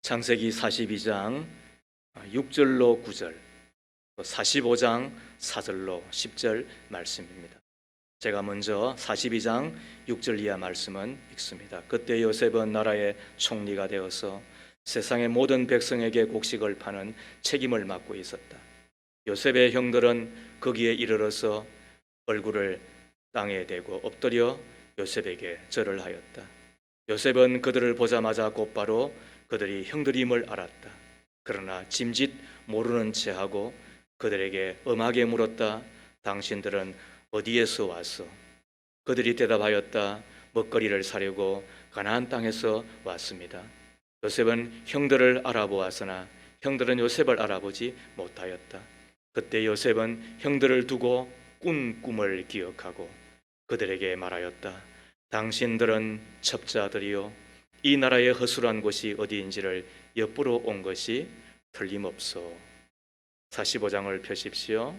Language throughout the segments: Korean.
창세기 42장 6절로 9절, 45장 4절로 10절 말씀입니다. 제가 먼저 42장 6절 이하 말씀은 읽습니다. 그때 요셉은 나라의 총리가 되어서 세상의 모든 백성에게 곡식을 파는 책임을 맡고 있었다. 요셉의 형들은 거기에 이르러서 얼굴을 땅에 대고 엎드려 요셉에게 절을 하였다. 요셉은 그들을 보자마자 곧바로 그들이 형들임을 알았다. 그러나 짐짓 모르는 체하고 그들에게 엄하게 물었다. 당신들은 어디에서 왔어? 그들이 대답하였다. 먹거리를 사려고 가나안 땅에서 왔습니다. 요셉은 형들을 알아보았으나 형들은 요셉을 알아보지 못하였다. 그때 요셉은 형들을 두고 꾼 꿈을 기억하고 그들에게 말하였다. 당신들은 첩자들이요, 이 나라의 허술한 곳이 어디인지를 엿보러 온 것이 틀림없소. 45장을 펴십시오.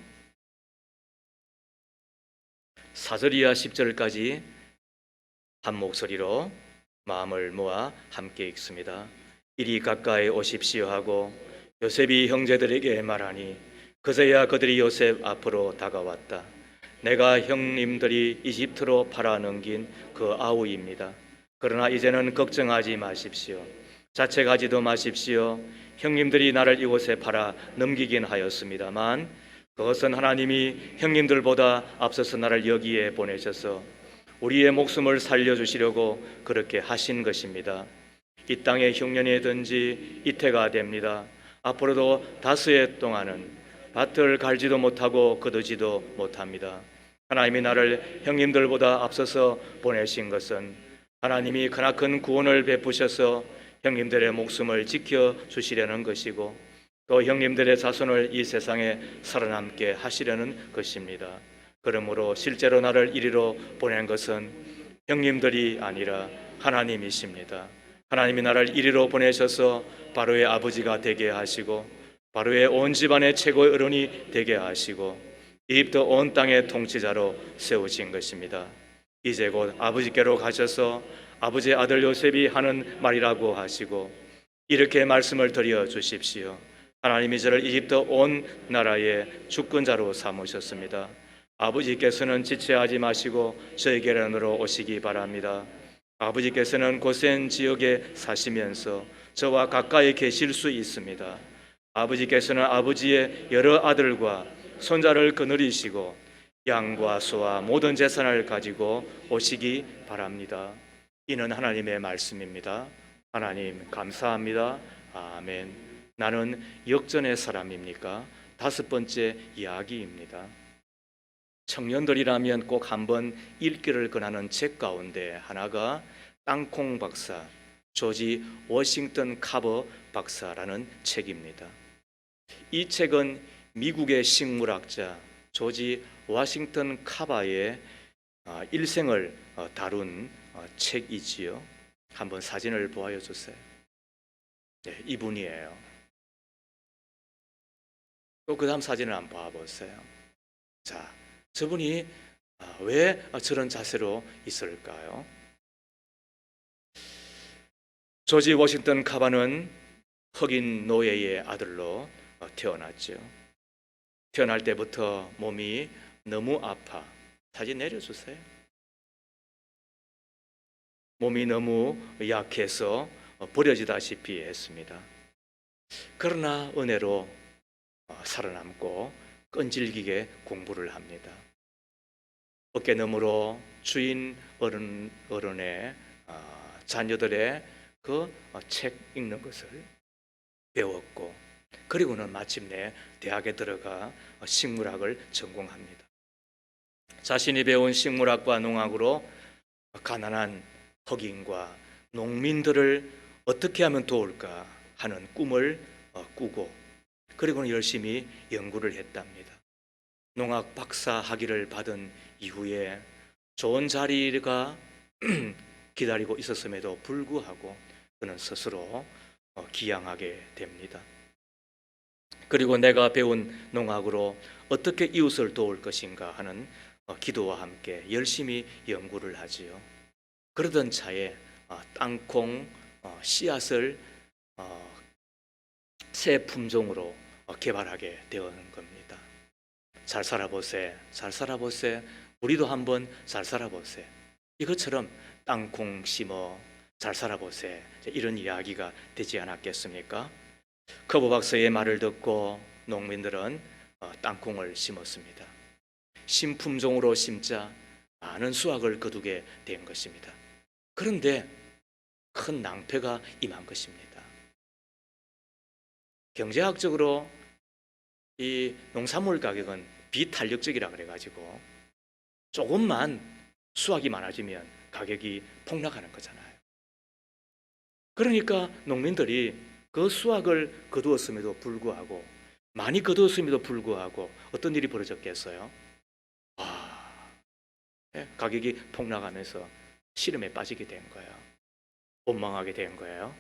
4절 이하 10절까지 한 목소리로 마음을 모아 함께 읽습니다. 이리 가까이 오십시오 하고 요셉이 형제들에게 말하니 그제야 그들이 요셉 앞으로 다가왔다. 내가 형님들이 이집트로 팔아넘긴 그 아우입니다. 그러나 이제는 걱정하지 마십시오. 자책하지도 마십시오. 형님들이 나를 이곳에 팔아 넘기긴 하였습니다만 그것은 하나님이 형님들보다 앞서서 나를 여기에 보내셔서 우리의 목숨을 살려주시려고 그렇게 하신 것입니다. 이 땅에 흉년이 든지 이태가 됩니다. 앞으로도 다수의 동안은 밭을 갈지도 못하고 거두지도 못합니다. 하나님이 나를 형님들보다 앞서서 보내신 것은 하나님이 크나큰 구원을 베푸셔서 형님들의 목숨을 지켜주시려는 것이고 또 형님들의 자손을 이 세상에 살아남게 하시려는 것입니다. 그러므로 실제로 나를 이리로 보낸 것은 형님들이 아니라 하나님이십니다. 하나님이 나를 이리로 보내셔서 바로의 아버지가 되게 하시고 바로의 온 집안의 최고의 어른이 되게 하시고 이집트 온 땅의 통치자로 세우신 것입니다. 이제 곧 아버지께로 가셔서 아버지의 아들 요셉이 하는 말이라고 하시고 이렇게 말씀을 드려 주십시오. 하나님이 저를 이집트 온 나라의 주권자로 삼으셨습니다. 아버지께서는 지체하지 마시고 저에게로 오시기 바랍니다. 아버지께서는 고센 지역에 사시면서 저와 가까이 계실 수 있습니다. 아버지께서는 아버지의 여러 아들과 손자를 거느리시고 양과 소와 모든 재산을 가지고 오시기 바랍니다. 이는 하나님의 말씀입니다. 하나님 감사합니다. 아멘. 나는 역전의 사람입니까? 5번째 이야기입니다. 청년들이라면 꼭 한번 읽기를 권하는 책 가운데 하나가 땅콩 박사, 조지 워싱턴 카버 박사라는 책입니다. 이 책은 미국의 식물학자 조지 워싱턴 카버의 일생을 다룬 책이지요. 한번 사진을 보아요 주세요. 네, 이분이에요. 또 그 다음 사진을 한번 봐보세요. 자, 저분이 왜 저런 자세로 있을까요? 조지 워싱턴 카버는 흑인 노예의 아들로 태어났죠. 태어날 때부터 몸이 너무 아파. 사진 내려주세요. 몸이 너무 약해서 버려지다시피 했습니다. 그러나 은혜로 살아남고 끈질기게 공부를 합니다. 어깨너머로 주인 어른의 자녀들의 그 책 읽는 것을 배웠고 그리고는 마침내 대학에 들어가 식물학을 전공합니다. 자신이 배운 식물학과 농학으로 가난한 흑인과 농민들을 어떻게 하면 도울까 하는 꿈을 꾸고 그리고는 열심히 연구를 했답니다. 농학 박사 학위를 받은 이후에 좋은 자리가 기다리고 있었음에도 불구하고 그는 스스로 기양하게 됩니다. 그리고 내가 배운 농학으로 어떻게 이웃을 도울 것인가 하는 기도와 함께 열심히 연구를 하지요. 그러던 차에 땅콩 씨앗을 새 품종으로 개발하게 되는 겁니다. 잘 살아보세, 잘 살아보세, 우리도 한번 잘 살아보세. 이것처럼 땅콩 심어 잘 살아보세, 이런 이야기가 되지 않았겠습니까? 커버 박사의 말을 듣고 농민들은 땅콩을 심었습니다. 신품종으로 심자 많은 수확을 거두게 된 것입니다. 그런데 큰 낭패가 임한 것입니다. 경제학적으로 이 농산물 가격은 비탄력적이라 그래가지고 조금만 수확이 많아지면 가격이 폭락하는 거잖아요. 그러니까 농민들이 그 수확을 거두었음에도 불구하고, 많이 거두었음에도 불구하고 어떤 일이 벌어졌겠어요? 가격이 폭락하면서 시름에 빠지게 된 거예요. 원망하게 된 거예요.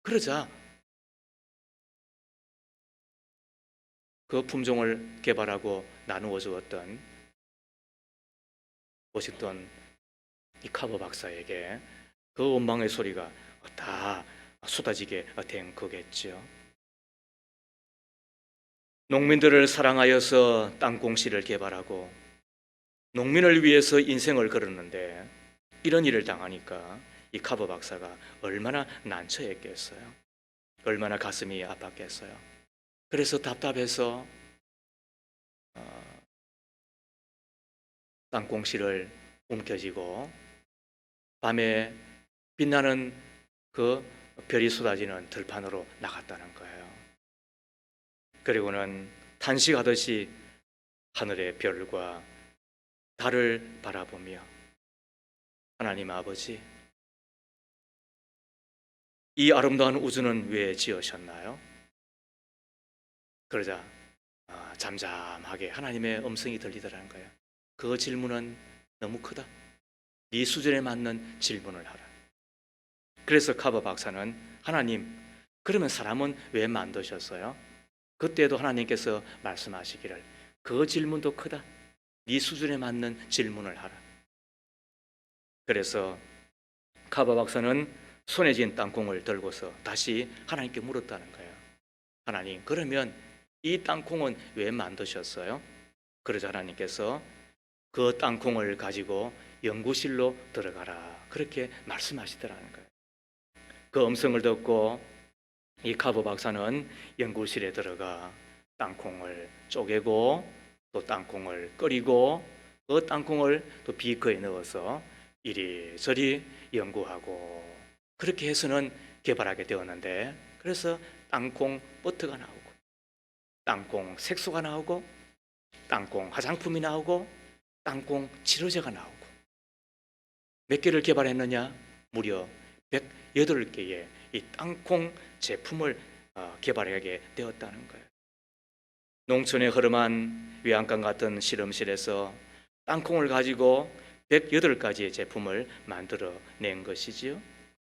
그러자 그 품종을 개발하고 나누어 주었던 워싱턴 이 카버 박사에게 그 원망의 소리가 다 쏟아지게 된 거겠죠. 농민들을 사랑하여서 땅콩씨를 개발하고 농민을 위해서 인생을 걸었는데 이런 일을 당하니까 이 카버 박사가 얼마나 난처했겠어요. 얼마나 가슴이 아팠겠어요. 그래서 답답해서 땅콩씨를 움켜쥐고 밤에 빛나는 그 별이 쏟아지는 들판으로 나갔다는 거예요. 그리고는 탄식하듯이 하늘의 별과 달을 바라보며 하나님 아버지, 이 아름다운 우주는 왜 지으셨나요? 그러자 잠잠하게 하나님의 음성이 들리더라는 거예요. 그 질문은 너무 크다. 네 수준에 맞는 질문을 하라. 그래서 카버 박사는 하나님, 그러면 사람은 왜 만드셨어요? 그때도 하나님께서 말씀하시기를 그 질문도 크다. 네 수준에 맞는 질문을 하라. 그래서 카버 박사는 손에 쥔 땅콩을 들고서 다시 하나님께 물었다는 거예요. 하나님, 그러면 이 땅콩은 왜 만드셨어요? 그러자 하나님께서 그 땅콩을 가지고 연구실로 들어가라, 그렇게 말씀하시더라는 거예요. 그 음성을 듣고 이 카버 박사는 연구실에 들어가 땅콩을 쪼개고 또 땅콩을 끓이고 그 땅콩을 또 비커에 넣어서 이리저리 연구하고 그렇게 해서는 개발하게 되었는데, 그래서 땅콩 버터가 나오고 땅콩 색소가 나오고 땅콩 화장품이 나오고 땅콩 치료제가 나오고, 몇 개를 개발했느냐? 무려 108개의 이 땅콩 제품을 개발하게 되었다는 거예요. 농촌의 허름한 외양간 같은 실험실에서 땅콩을 가지고 108가지의 제품을 만들어낸 것이지요.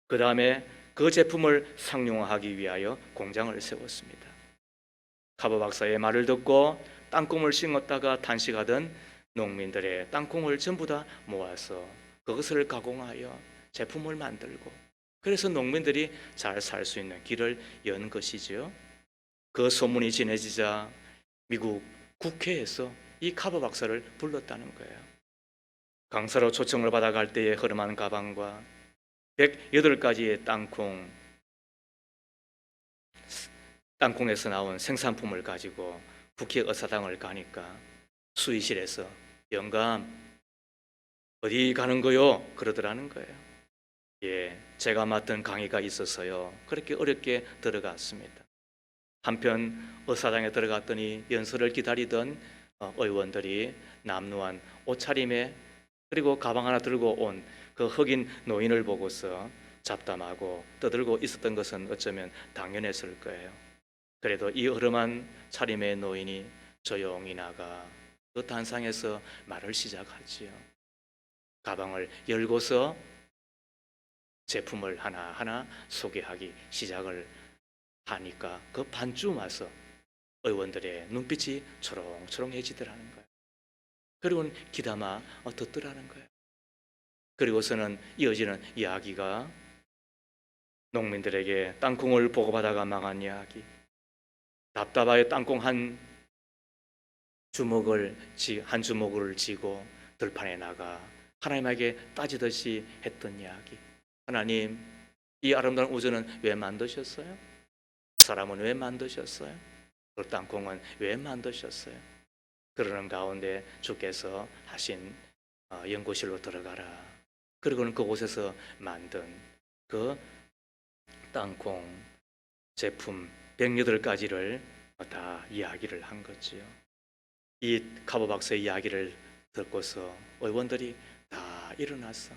그 다음에 그 제품을 상용화하기 위하여 공장을 세웠습니다. 카버 박사의 말을 듣고 땅콩을 심었다가 단식하던 농민들의 땅콩을 전부 다 모아서 그것을 가공하여 제품을 만들고, 그래서 농민들이 잘 살 수 있는 길을 연 것이지요. 그 소문이 전해지자 미국 국회에서 이 카버 박사를 불렀다는 거예요. 강사로 초청을 받아갈 때의 허름한 가방과 108가지의 땅콩에서 나온 생산품을 가지고 국회 의사당을 가니까 수의실에서 영감, 어디 가는 거요? 그러더라는 거예요. 예, 제가 맡은 강의가 있어서요. 그렇게 어렵게 들어갔습니다. 한편 의사당에 들어갔더니 연설을 기다리던 의원들이 남루한 옷차림에 그리고 가방 하나 들고 온 그 흑인 노인을 보고서 잡담하고 떠들고 있었던 것은 어쩌면 당연했을 거예요. 그래도 이 허름한 차림의 노인이 조용히 나가 그 단상에서 말을 시작하지요. 가방을 열고서 제품을 하나하나 소개하기 시작을 하니까 그 반쯤 와서 의원들의 눈빛이 초롱초롱해지더라는 거예요. 그리고는 귀담아 듣더라는 거예요. 그리고서는 이어지는 이야기가 농민들에게 땅콩을 보고받아가 망한 이야기, 답답하여 땅콩 한 주먹을 쥐고 들판에 나가 하나님에게 따지듯이 했던 이야기. 하나님, 이 아름다운 우주는 왜 만드셨어요? 사람은 왜 만드셨어요? 그 땅콩은 왜 만드셨어요? 그러는 가운데 주께서 하신 연구실로 들어가라. 그리고는 그곳에서 만든 그 땅콩 제품 108가지를 다 이야기를 한 거지요. 이 카보 박사의 이야기를 듣고서 의원들이 다 일어나서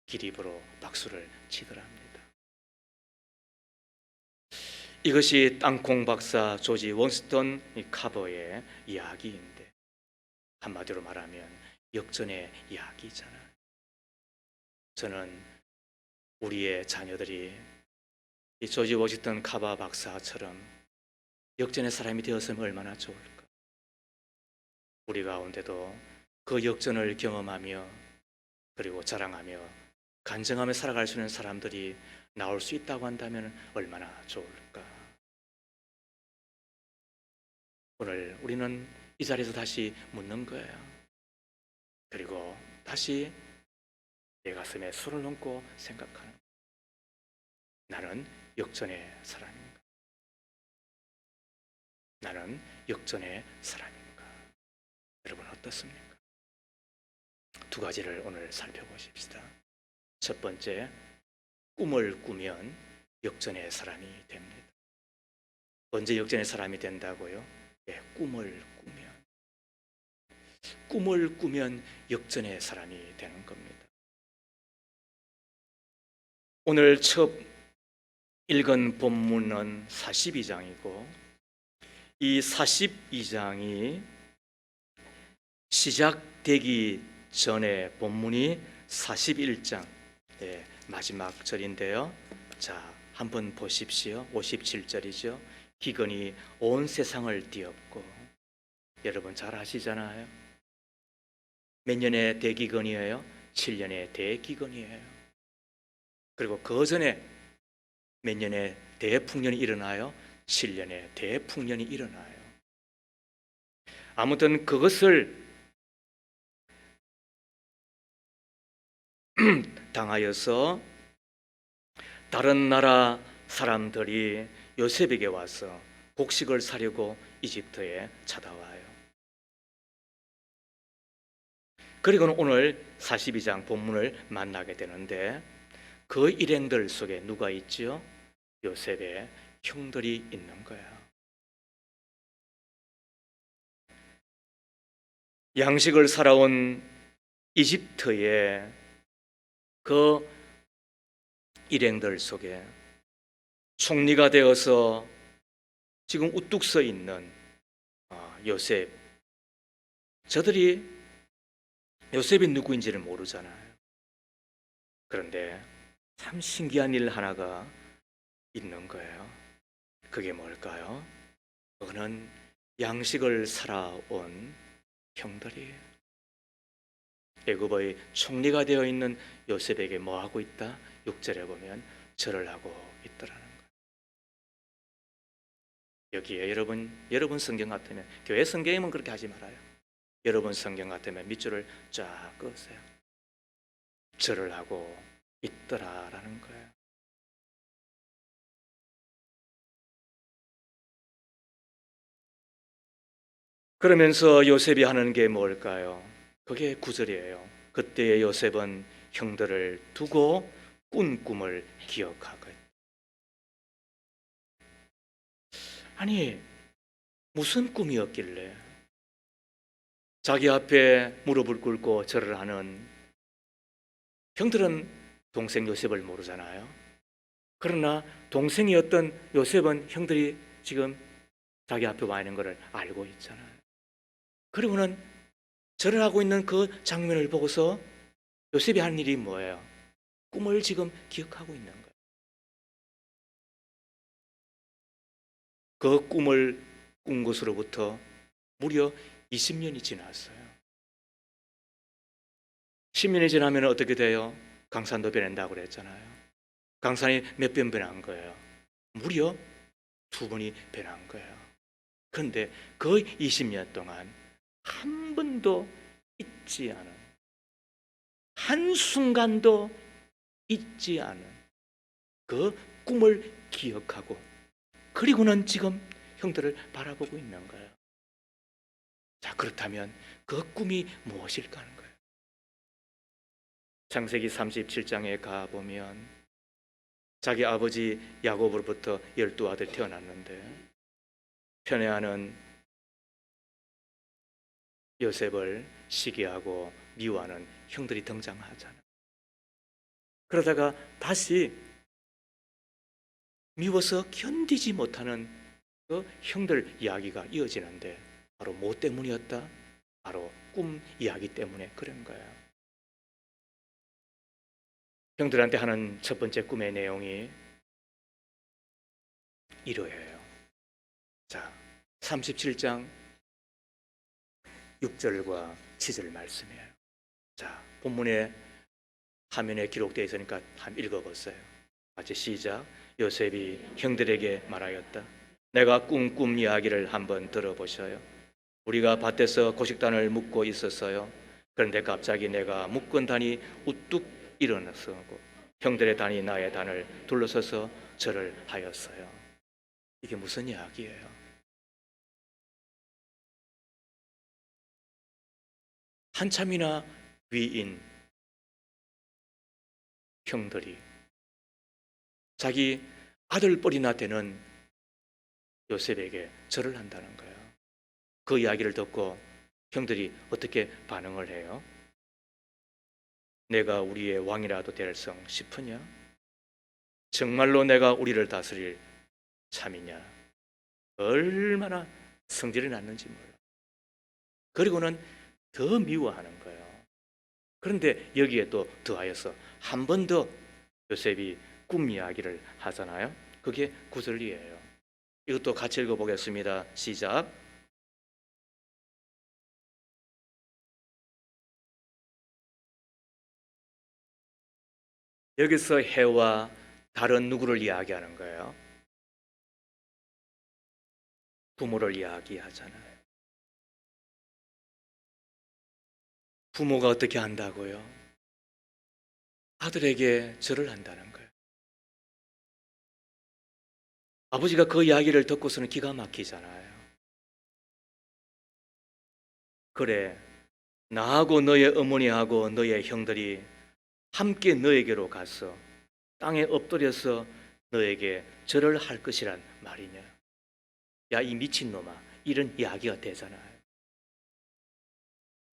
기립으로 박수를 치더랍니다. 이것이 땅콩 박사 조지 원스턴 카버의 이야기인데, 한마디로 말하면 역전의 이야기잖아요. 저는 우리의 자녀들이 이 조지 워싱턴 카버 박사처럼 역전의 사람이 되었으면 얼마나 좋을까. 우리 가운데도 그 역전을 경험하며 그리고 자랑하며 간증하며 살아갈 수 있는 사람들이 나올 수 있다고 한다면 얼마나 좋을까. 오늘 우리는 이 자리에서 다시 묻는 거예요. 그리고 다시 내 가슴에 손을 얹고 생각하는 거예요. 나는 역전의 사람인가? 나는 역전의 사람인가? 여러분 어떻습니까? 두 가지를 오늘 살펴보십시다. 첫 번째, 꿈을 꾸면 역전의 사람이 됩니다. 언제 역전의 사람이 된다고요? 네, 꿈을 꾸면 역전의 사람이 되는 겁니다. 오늘 첫 읽은 본문은 42장이고 이 42장이 시작되기 전에 본문이 41장 마지막 절인데요. 자, 한번 보십시오. 57절이죠. 기근이 온 세상을 뒤엎고, 여러분 잘 아시잖아요. 몇 년의 대기근이에요? 7년의 대기근이에요. 그리고 그 전에 몇 년의 대풍년이 일어나요? 7년의 대풍년이 일어나요. 아무튼 그것을 당하여서 다른 나라 사람들이 요셉에게 와서 곡식을 사려고 이집트에 찾아와요. 그리고는 오늘 42장 본문을 만나게 되는데 그 일행들 속에 누가 있죠? 요셉의 형들이 있는 거예요. 양식을 살아온 이집트의 그 일행들 속에 총리가 되어서 지금 우뚝 서 있는 요셉, 저들이 요셉이 누구인지를 모르잖아요. 그런데 참 신기한 일 하나가 있는 거예요. 그게 뭘까요? 그거는 양식을 살아온 형들이에요. 애굽의 총리가 되어 있는 요셉에게 뭐 하고 있다? 6절에 보면 절을 하고 있더라는 거예요. 여기에 여러분 성경 같으면, 교회 성경이면 그렇게 하지 말아요. 여러분 성경 같으면 밑줄을 쫙 그으세요. 절을 하고 있더라라는 거예요. 그러면서 요셉이 하는 게 뭘까요? 그게 9절이에요. 그때의 요셉은 형들을 두고 꾼 꿈을 기억하고 있다. 아니, 무슨 꿈이었길래 자기 앞에 무릎을 꿇고 절을 하는 형들은 동생 요셉을 모르잖아요. 그러나 동생이었던 요셉은 형들이 지금 자기 앞에 와 있는 것을 알고 있잖아요. 그리고는 절을 하고 있는 그 장면을 보고서 요셉이 한 일이 뭐예요? 꿈을 지금 기억하고 있는 거예요. 그 꿈을 꾼 것으로부터 무려 20년이 지났어요. 10년이 지나면 어떻게 돼요? 강산도 변한다고 그랬잖아요. 강산이 몇 번 변한 거예요? 무려 2번이 변한 거예요. 그런데 그 20년 동안 한 번도 잊지 않은, 한순간도 잊지 않은 그 꿈을 기억하고, 그리고는 지금 형들을 바라보고 있는 거예요. 자, 그렇다면 그 꿈이 무엇일까 하는 거예요. 창세기 37장에 가보면 자기 아버지 야곱으로부터 12아들 태어났는데 편애하는 요셉을 시기하고 미워하는 형들이 등장하잖아요. 그러다가 다시 미워서 견디지 못하는 그 형들 이야기가 이어지는데 바로 뭐 때문이었다? 바로 꿈 이야기 때문에 그런 거예요. 형들한테 하는 첫 번째 꿈의 내용이 이러해요. 자, 37장 6절과 7절 말씀이에요. 자, 본문에 화면에 기록되어 있으니까 한번 읽어보세요. 같이 시작. 요셉이 형들에게 말하였다. 내가 꿈 이야기를 한번 들어보셔요. 우리가 밭에서 고식단을 묶고 있었어요. 그런데 갑자기 내가 묶은 단이 우뚝 일어나서고 형들의 단이 나의 단을 둘러서서 절을 하였어요. 이게 무슨 이야기예요? 한참이나 위인 형들이 자기 아들뻘이나 되는 요셉에게 절을 한다는 거예요. 그 이야기를 듣고 형들이 어떻게 반응을 해요? 내가 우리의 왕이라도 될성 싶으냐? 정말로 내가 우리를 다스릴 참이냐? 얼마나 성질이 났는지 몰라. 그리고는 더 미워하는 거예요. 그런데 여기에 또 더하여서 한 번 더 요셉이 꿈 이야기를 하잖아요. 그게 9절이에요. 이것도 같이 읽어보겠습니다. 시작. 여기서 해와 다른 누구를 이야기하는 거예요? 부모를 이야기하잖아요. 부모가 어떻게 한다고요? 아들에게 절을 한다는 거예요. 아버지가 그 이야기를 듣고서는 기가 막히잖아요. 그래, 나하고 너의 어머니하고 너의 형들이 함께 너에게로 가서 땅에 엎드려서 너에게 절을 할 것이란 말이냐? 야, 이 미친놈아, 이런 이야기가 되잖아요.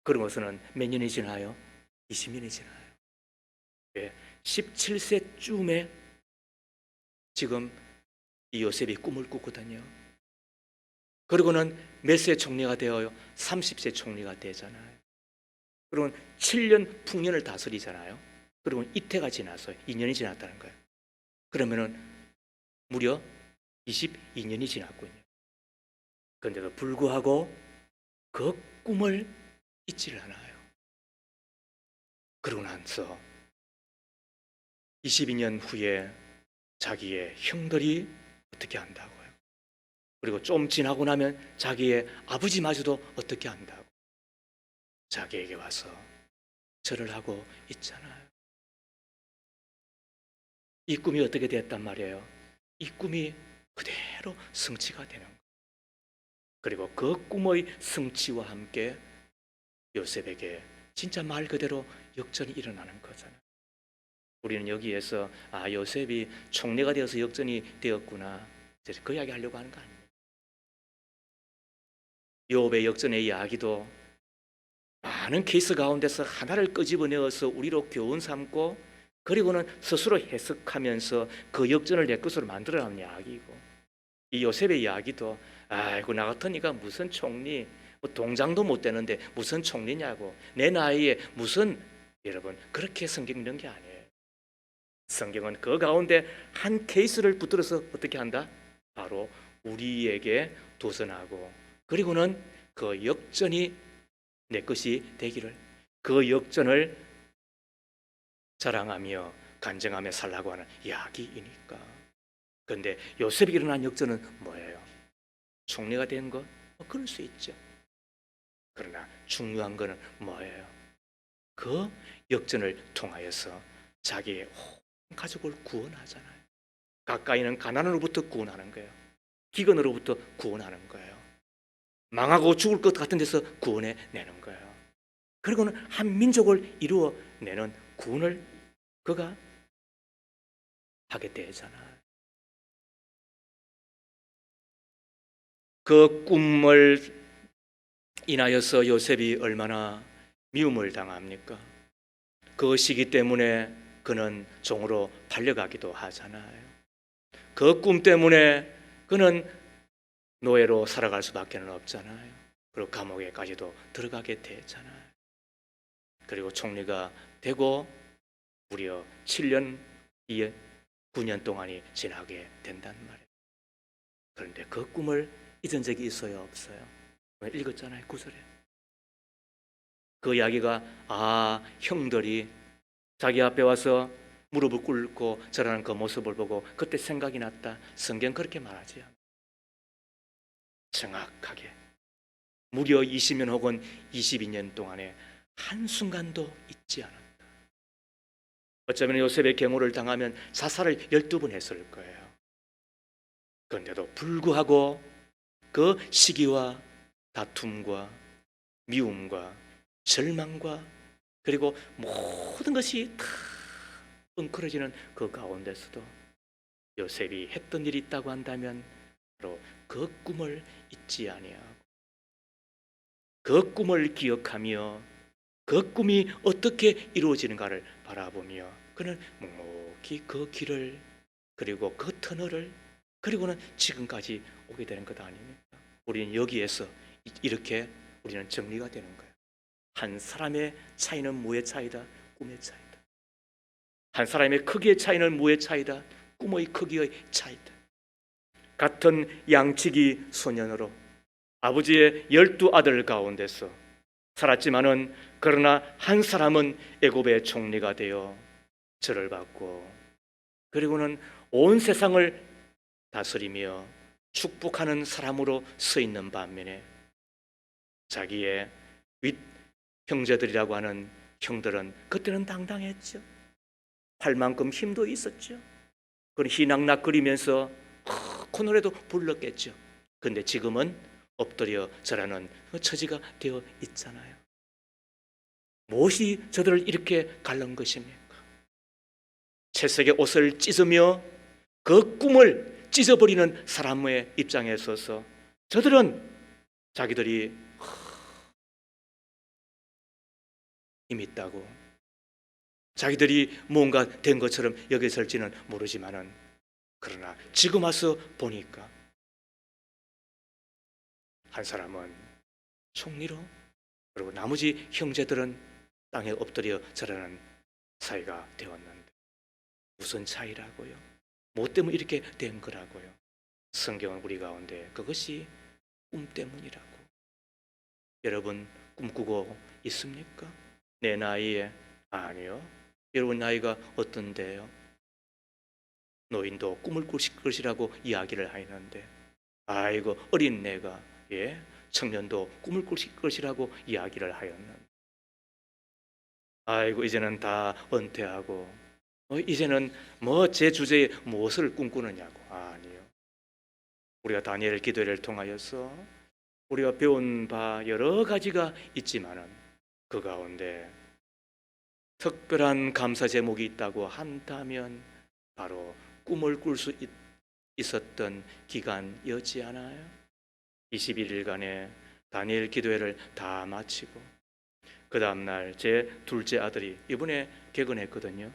그러고서는 몇 년이 지나요? 20년이 지나요. 17세쯤에 지금 이 요셉이 꿈을 꾸거든요. 그리고는 몇 세 총리가 되어요? 30세 총리가 되잖아요. 그리고 7년 풍년을 다스리잖아요. 그리고 이태가 지나서 2년이 지났다는 거예요. 그러면은 무려 22년이 지났군요. 그런데도 불구하고 그 꿈을 잊지를 않아요. 그러고 나서 22년 후에 자기의 형들이 어떻게 한다고요? 그리고 좀 지나고 나면 자기의 아버지마저도 어떻게 한다고? 자기에게 와서 절을 하고 있잖아요. 이 꿈이 어떻게 됐단 말이에요? 이 꿈이 그대로 성취가 되는 거예요. 그리고 그 꿈의 성취와 함께 요셉에게 진짜 말 그대로 역전이 일어나는 거잖아요. 우리는 여기에서 요셉이 총리가 되어서 역전이 되었구나, 그 이야기 하려고 하는 거 아니에요. 욥의 역전의 이야기도 많은 케이스 가운데서 하나를 끄집어내어서 우리로 교훈 삼고, 그리고는 스스로 해석하면서 그 역전을 내 것으로 만들어가는 이야기고, 이 요셉의 이야기도 아이고 나 같으니까 무슨 총리, 뭐 동장도 못 되는데 무슨 총리냐고, 내 나이에 무슨, 여러분 그렇게 성경 읽는 게 아니에요. 성경은 그 가운데 한 케이스를 붙들어서 어떻게 한다? 바로 우리에게 도전하고, 그리고는 그 역전이 내 것이 되기를, 그 역전을 자랑하며 간증하며 살라고 하는 이야기이니까. 그런데 요셉이 일어난 역전은 뭐예요? 총리가 된 것, 그럴 수 있죠. 그러나 중요한 것은 뭐예요? 그 역전을 통하여서 자기의 온 가족을 구원하잖아요. 가까이는 가난으로부터 구원하는 거예요. 기근으로부터 구원하는 거예요. 망하고 죽을 것 같은 데서 구원해내는 거예요. 그리고는 한 민족을 이루어내는 구원을 그가 하게 되잖아요. 그 꿈을 인하여서 요셉이 얼마나 미움을 당합니까? 그 시기 때문에 그는 종으로 팔려가기도 하잖아요. 그 꿈 때문에 그는 노예로 살아갈 수밖에 없잖아요. 그리고 감옥에까지도 들어가게 되잖아요. 그리고 총리가 되고 무려 7년 뒤에 9년 동안이 지나게 된단 말이에요. 그런데 그 꿈을 잊은 적이 있어요, 없어요? 읽었잖아요, 9절에. 그 이야기가 형들이 자기 앞에 와서 무릎을 꿇고 절하는 그 모습을 보고 그때 생각이 났다. 성경 그렇게 말하지요. 정확하게 무려 20년 혹은 22년 동안에 한순간도 잊지 않았다. 어쩌면 요셉의 경호를 당하면 자살을 12번 했을 거예요. 그런데도 불구하고 그 시기와 다툼과 미움과 절망과 그리고 모든 것이 다 엉클어지는 그 가운데서도 요셉이 했던 일이 있다고 한다면 바로 그 꿈을 잊지 아니하고 그 꿈을 기억하며 그 꿈이 어떻게 이루어지는가를 바라보며 그는 묵묵히 그 길을 그리고 그 터널을 그리고는 지금까지 오게 되는 것 아닙니까? 우리는 여기에서 이렇게 우리는 정리가 되는 거예요. 한 사람의 차이는 무의 차이다, 꿈의 차이다. 한 사람의 크기의 차이는 무의 차이다, 꿈의 크기의 차이다. 같은 양치기 소년으로 아버지의 12아들 가운데서 살았지만은 그러나 한 사람은 애굽의 총리가 되어 절을 받고 그리고는 온 세상을 다스리며 축복하는 사람으로 서 있는 반면에 자기의 윗 형제들이라고 하는 형들은 그때는 당당했죠. 할 만큼 힘도 있었죠. 그런 희낙낙거리면서 그 노래도 불렀겠죠. 근데 지금은 엎드려 절하는 처지가 되어 있잖아요. 무엇이 저들을 이렇게 갈른 것입니까? 채색의 옷을 찢으며 그 꿈을 찢어버리는 사람의 입장에 서서 저들은 자기들이 힘 있다고 자기들이 뭔가 된 것처럼 여겼을지는 모르지만은 그러나 지금 와서 보니까 한 사람은 총리로 그리고 나머지 형제들은 땅에 엎드려 절하는 사이가 되었는데 무슨 차이라고요? 뭐 때문에 이렇게 된 거라고요? 성경은 우리 가운데 그것이 꿈 때문이라고. 여러분 꿈꾸고 있습니까? 내 나이에? 아니요. 여러분 나이가 어떤데요? 노인도 꿈을 꿀 것이라고 이야기를 하는데 아이고 어린 내가 청년도 꿈을 꿀 것이라고 이야기를 하였는데 아이고 이제는 다 은퇴하고 이제는 뭐 제 주제에 무엇을 꿈꾸느냐고. 아니요. 우리가 다니엘 기도를 통하여서 우리가 배운 바 여러 가지가 있지만은 그 가운데 특별한 감사 제목이 있다고 한다면 바로 꿈을 꿀 수 있었던 기간이었지 않아요? 21일간의 다니엘 기도회를 다 마치고 그 다음날 제 둘째 아들이 이번에 개근했거든요.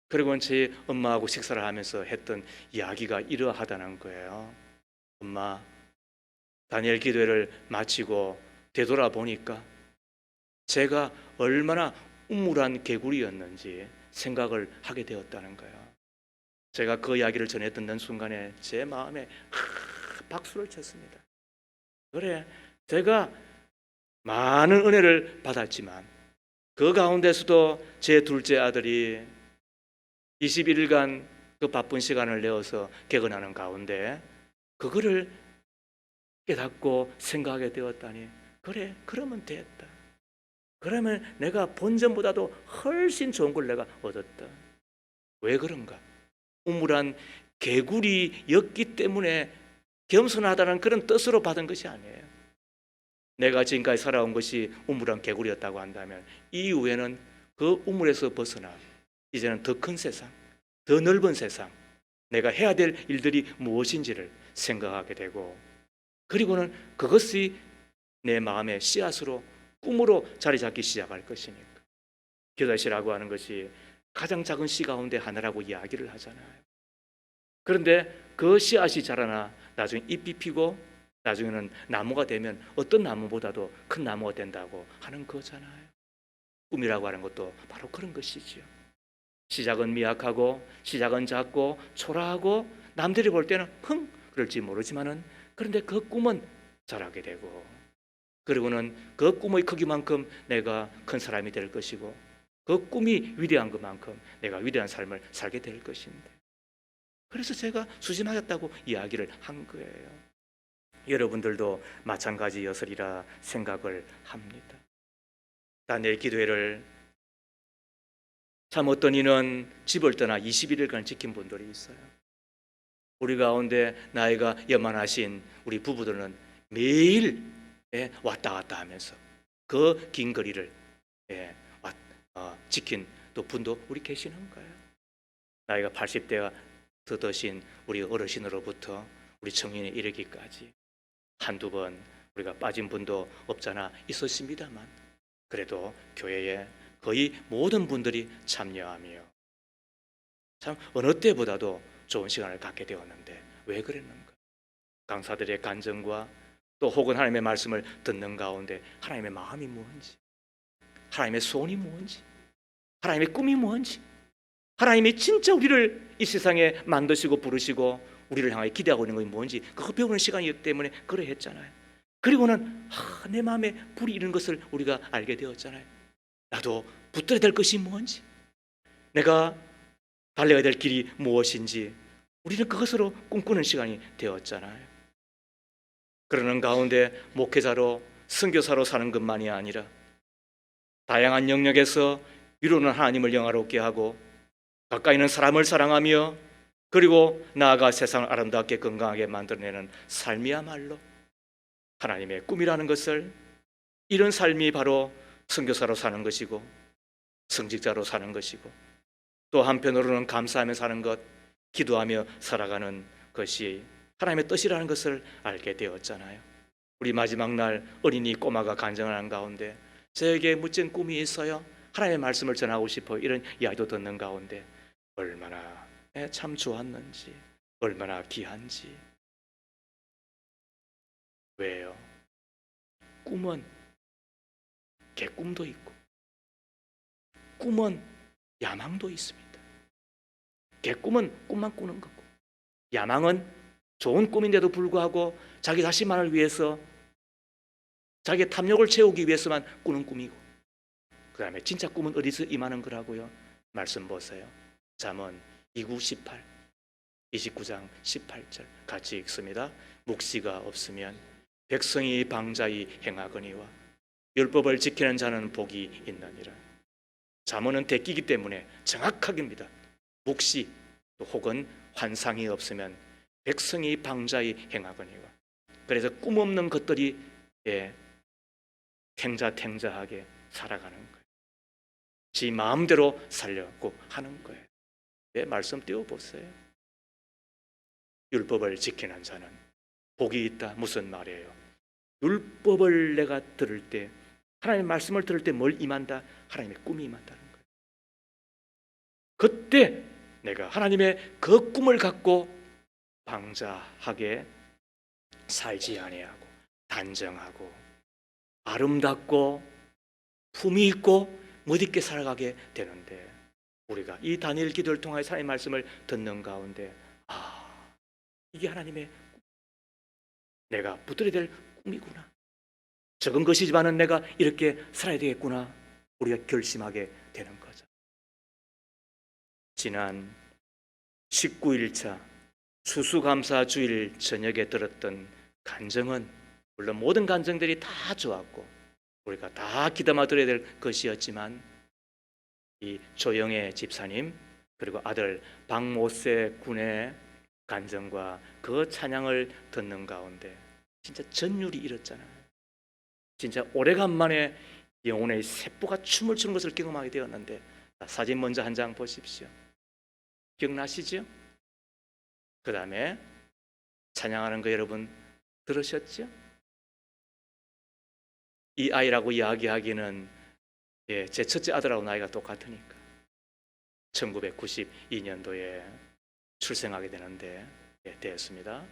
그리고 제 엄마하고 식사를 하면서 했던 이야기가 이러하다는 거예요. 엄마, 다니엘 기도회를 마치고 되돌아보니까 제가 얼마나 우물한 개구리였는지 생각을 하게 되었다는 거예요. 제가 그 이야기를 전해 듣는 순간에 제 마음에 박수를 쳤습니다. 그래, 제가 많은 은혜를 받았지만 그 가운데서도 제 둘째 아들이 21일간 그 바쁜 시간을 내어서 개근하는 가운데 그거를 깨닫고 생각하게 되었다니, 그래, 그러면 됐다. 그러면 내가 본전보다도 훨씬 좋은 걸 내가 얻었다. 왜 그런가? 우물한 개구리였기 때문에 겸손하다는 그런 뜻으로 받은 것이 아니에요. 내가 지금까지 살아온 것이 우물한 개구리였다고 한다면 이후에는 그 우물에서 벗어나 이제는 더 큰 세상, 더 넓은 세상, 내가 해야 될 일들이 무엇인지를 생각하게 되고, 그리고는 그것이 내 마음의 씨앗으로, 꿈으로 자리 잡기 시작할 것이니까. 겨자씨라고 하는 것이 가장 작은 씨 가운데 하나라고 이야기를 하잖아요. 그런데 그 씨앗이 자라나 나중에 잎이 피고 나중에는 나무가 되면 어떤 나무보다도 큰 나무가 된다고 하는 거잖아요. 꿈이라고 하는 것도 바로 그런 것이지요. 시작은 미약하고 시작은 작고 초라하고 남들이 볼 때는 그럴지 모르지만은, 그런데 그 꿈은 자라게 되고, 그리고는 그 꿈의 크기만큼 내가 큰 사람이 될 것이고, 그 꿈이 위대한 것만큼 내가 위대한 삶을 살게 될 것인데, 그래서 제가 수심하였다고 이야기를 한 거예요. 여러분들도 마찬가지였으리라 생각을 합니다. 내 기도회를 참 어떤 이는 집을 떠나 21일간 지킨 분들이 있어요. 우리 가운데 나이가 연만하신 우리 부부들은 매일 왔다 갔다 하면서 그 긴 거리를 지킨 또 분도 우리 계시는 거예요. 나이가 80대가 더 드신 우리 어르신으로부터 우리 청년에 이르기까지 한두 번 우리가 빠진 분도 없잖아 있었습니다만, 그래도 교회에 거의 모든 분들이 참여하며 참 어느 때보다도 좋은 시간을 갖게 되었는데 왜 그랬는가? 강사들의 간증과 또 혹은 하나님의 말씀을 듣는 가운데 하나님의 마음이 무엇인지, 하나님의 소원이 무엇인지, 하나님의 꿈이 무엇인지, 하나님이 진짜 우리를 이 세상에 만드시고 부르시고 우리를 향해 기대하고 있는 것이 뭔지 그거 배우는 시간이기 때문에 그래 했잖아요. 그리고는 내 마음에 불이 이런 것을 우리가 알게 되었잖아요. 나도 붙들어야 될 것이 무엇인지, 내가 달려야 될 길이 무엇인지 우리는 그것으로 꿈꾸는 시간이 되었잖아요. 그러는 가운데 목회자로 선교사로 사는 것만이 아니라 다양한 영역에서 위로는 하나님을 영화롭게 하고 가까이 있는 사람을 사랑하며 그리고 나아가 세상을 아름답게 건강하게 만들어내는 삶이야말로 하나님의 꿈이라는 것을, 이런 삶이 바로 선교사로 사는 것이고 성직자로 사는 것이고 또 한편으로는 감사하며 사는 것, 기도하며 살아가는 것이 하나님의 뜻이라는 것을 알게 되었잖아요. 우리 마지막 날 어린이 꼬마가 간증하는 가운데 저에게 멋진 꿈이 있어요, 하나님의 말씀을 전하고 싶어, 이런 이야기도 듣는 가운데 얼마나 참 좋았는지, 얼마나 귀한지. 왜요? 꿈은 개꿈도 있고 꿈은 야망도 있습니다. 개꿈은 꿈만 꾸는 거고 야망은 좋은 꿈인데도 불구하고 자기 자신만을 위해서 자기의 탐욕을 채우기 위해서만 꾸는 꿈이고, 그 다음에 진짜 꿈은 어디서 임하는 거라고요? 말씀 보세요. 잠언 2구 29장 18절 같이 읽습니다. 묵시가 없으면 백성이 방자히 행하거니와 율법을 지키는 자는 복이 있느니라. 잠언은 대끼기 때문에 정확하게입니다. 묵시 혹은 환상이 없으면 백성이 방자히 행하거니와, 그래서 꿈 없는 것들이 탱자하게 살아가는 거예요. 지 마음대로 살려고 하는 거예요. 말씀 띄워보세요. 율법을 지키는 자는 복이 있다. 무슨 말이에요? 율법을 내가 들을 때, 하나님의 말씀을 들을 때 뭘 임한다? 하나님의 꿈이 임한다는 거예요. 그때 내가 하나님의 그 꿈을 갖고 방자하게 살지 아니하고 단정하고 아름답고 품위 있고 멋있게 살아가게 되는데, 우리가 이 다니엘 기도를 통해 하나님의 말씀을 듣는 가운데 이게 하나님의 내가 붙들어야 될 꿈이구나, 적은 것이지만은 내가 이렇게 살아야 되겠구나, 우리가 결심하게 되는 거죠. 지난 19일차 수수감사 주일 저녁에 들었던 간증은 물론 모든 간증들이 다 좋았고 우리가 다 귀담아 들어야 될 것이었지만 이 조영애 집사님 그리고 아들 박모세 군의 간증과 그 찬양을 듣는 가운데 진짜 전율이 일었잖아요. 진짜 오래간만에 영혼의 세포가 춤을 추는 것을 경험하게 되었는데 사진 먼저 한 장 보십시오. 기억나시죠? 그 다음에 찬양하는 거 여러분 들으셨죠? 이 아이라고 이야기하기는 제 첫째 아들하고 나이가 똑같으니까 1992년도에 출생하게 되는데 되었습니다.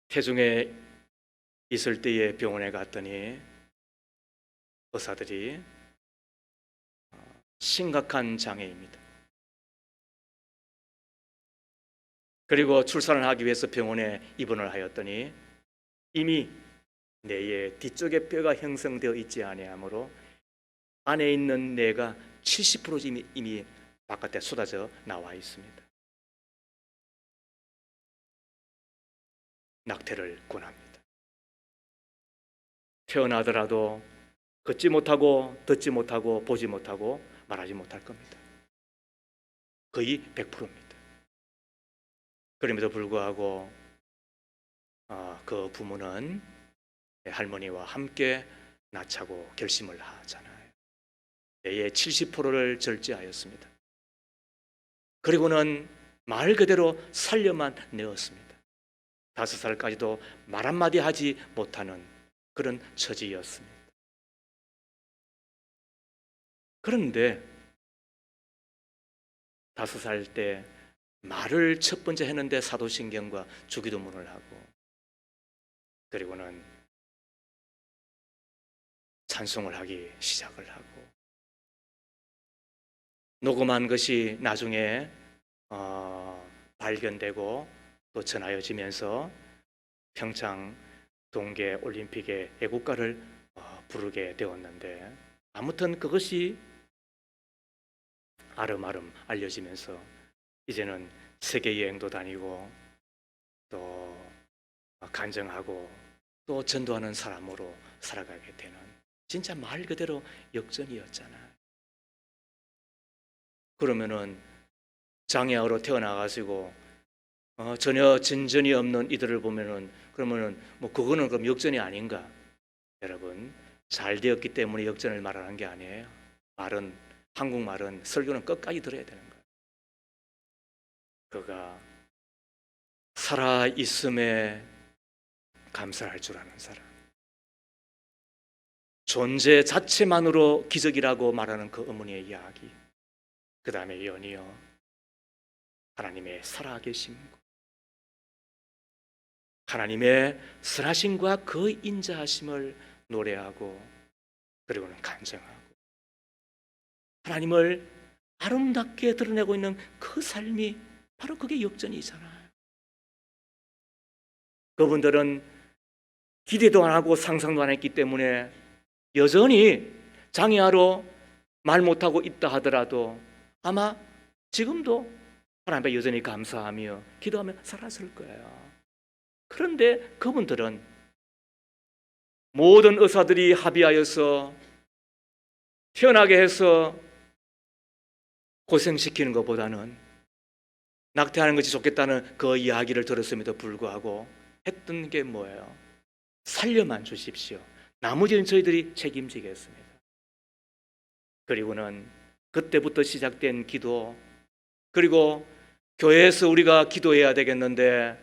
태중에 있을 때에 병원에 갔더니 의사들이 심각한 장애입니다. 그리고 출산을 하기 위해서 병원에 입원을 하였더니 이미 뇌의 뒤쪽에 뼈가 형성되어 있지 아니하므로 안에 있는 뇌가 70% 이미 바깥에 쏟아져 나와 있습니다. 낙태를 권합니다. 태어나더라도 걷지 못하고 듣지 못하고 보지 못하고 말하지 못할 겁니다. 거의 100%입니다. 그럼에도 불구하고 그 부모는 할머니와 함께 낳자고 결심을 하잖아요. 뇌의 70%를 절제하였습니다. 그리고는 말 그대로 살려만 내었습니다. 5살까지도 말 한마디 하지 못하는 그런 처지였습니다. 그런데 5살 때 말을 첫 번째 했는데 사도신경과 주기도문을 하고 그리고는 찬송을 하기 시작을 하고 녹음한 것이 나중에 발견되고 또 전하여지면서 평창 동계 올림픽의 애국가를 부르게 되었는데 아무튼 그것이 아름아름 알려지면서 이제는 세계 여행도 다니고 또 간증하고 또 전도하는 사람으로 살아가게 되는 진짜 말 그대로 역전이었잖아요. 그러면은 장애아로 태어나가지고 전혀 진전이 없는 이들을 보면은 그러면은 뭐 그거는 그럼 역전이 아닌가? 여러분 잘 되었기 때문에 역전을 말하는 게 아니에요. 말은 한국말은 설교는 끝까지 들어야 되는 거예요. 그가 살아 있음에 감사할 줄 아는 사람, 존재 자체만으로 기적이라고 말하는 그 어머니의 이야기, 그 다음에 연이어 하나님의 살아계심과 하나님의 선하심과 그 인자하심을 노래하고 그리고는 간증하고 하나님을 아름답게 드러내고 있는 그 삶이 바로 그게 역전이잖아요. 그분들은 기대도 안 하고 상상도 안 했기 때문에 여전히 장애아로 말 못하고 있다 하더라도 아마 지금도 하나님께 여전히 감사하며 기도하며 살았을 거예요. 그런데 그분들은 모든 의사들이 합의하여서 태어나게 해서 고생시키는 것보다는 낙태하는 것이 좋겠다는 그 이야기를 들었음에도 불구하고 했던 게 뭐예요? 살려만 주십시오. 나머지는 저희들이 책임지겠습니다. 그리고는 그때부터 시작된 기도, 그리고 교회에서 우리가 기도해야 되겠는데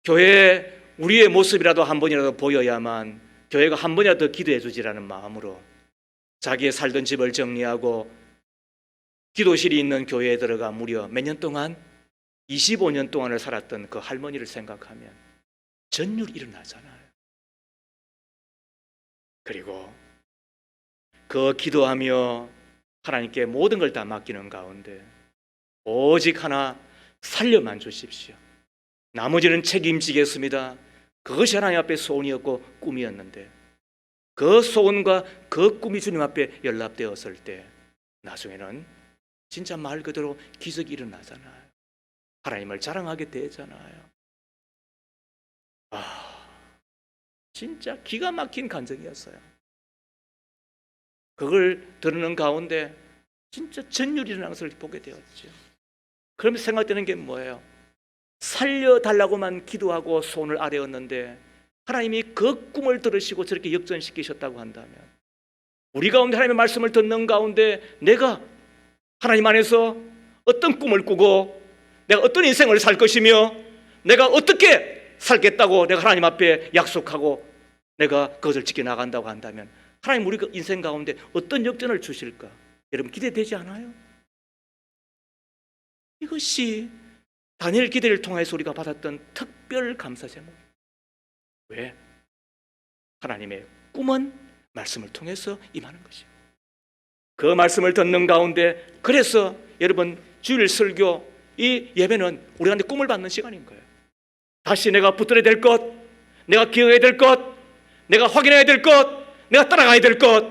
교회에 우리의 모습이라도 한 번이라도 보여야만 교회가 한 번이라도 더 기도해 주지라는 마음으로 자기의 살던 집을 정리하고 기도실이 있는 교회에 들어가 무려 몇 년 동안 25년 동안을 살았던 그 할머니를 생각하면 전율이 일어나잖아요. 그리고 그 기도하며 하나님께 모든 걸 다 맡기는 가운데 오직 하나 살려만 주십시오. 나머지는 책임지겠습니다. 그것이 하나님 앞에 소원이었고 꿈이었는데 그 소원과 그 꿈이 주님 앞에 연락되었을 때 나중에는 진짜 말 그대로 기적이 일어나잖아요. 하나님을 자랑하게 되잖아요. 진짜 기가 막힌 간증이었어요. 그걸 들으는 가운데 진짜 전율이 일어나는 것을 보게 되었죠. 그러면서 생각되는 게 뭐예요? 살려달라고만 기도하고 손을 아뢰었는데 하나님이 그 꿈을 들으시고 저렇게 역전시키셨다고 한다면, 우리 가운데 하나님의 말씀을 듣는 가운데 내가 하나님 안에서 어떤 꿈을 꾸고 내가 어떤 인생을 살 것이며 내가 어떻게 살겠다고 내가 하나님 앞에 약속하고 내가 그것을 지켜나간다고 한다면 하나님 우리 인생 가운데 어떤 역전을 주실까? 여러분 기대되지 않아요? 이것이 다니엘 기대를 통해서 우리가 받았던 특별 감사 제목. 왜? 하나님의 꿈은 말씀을 통해서 임하는 것이요. 그 말씀을 듣는 가운데, 그래서 여러분 주일 설교 이 예배는 우리한테 꿈을 받는 시간인 거예요. 다시 내가 붙들어야 될 것, 내가 기억해야 될 것, 내가 확인해야 될 것, 내가 따라가야 될 것,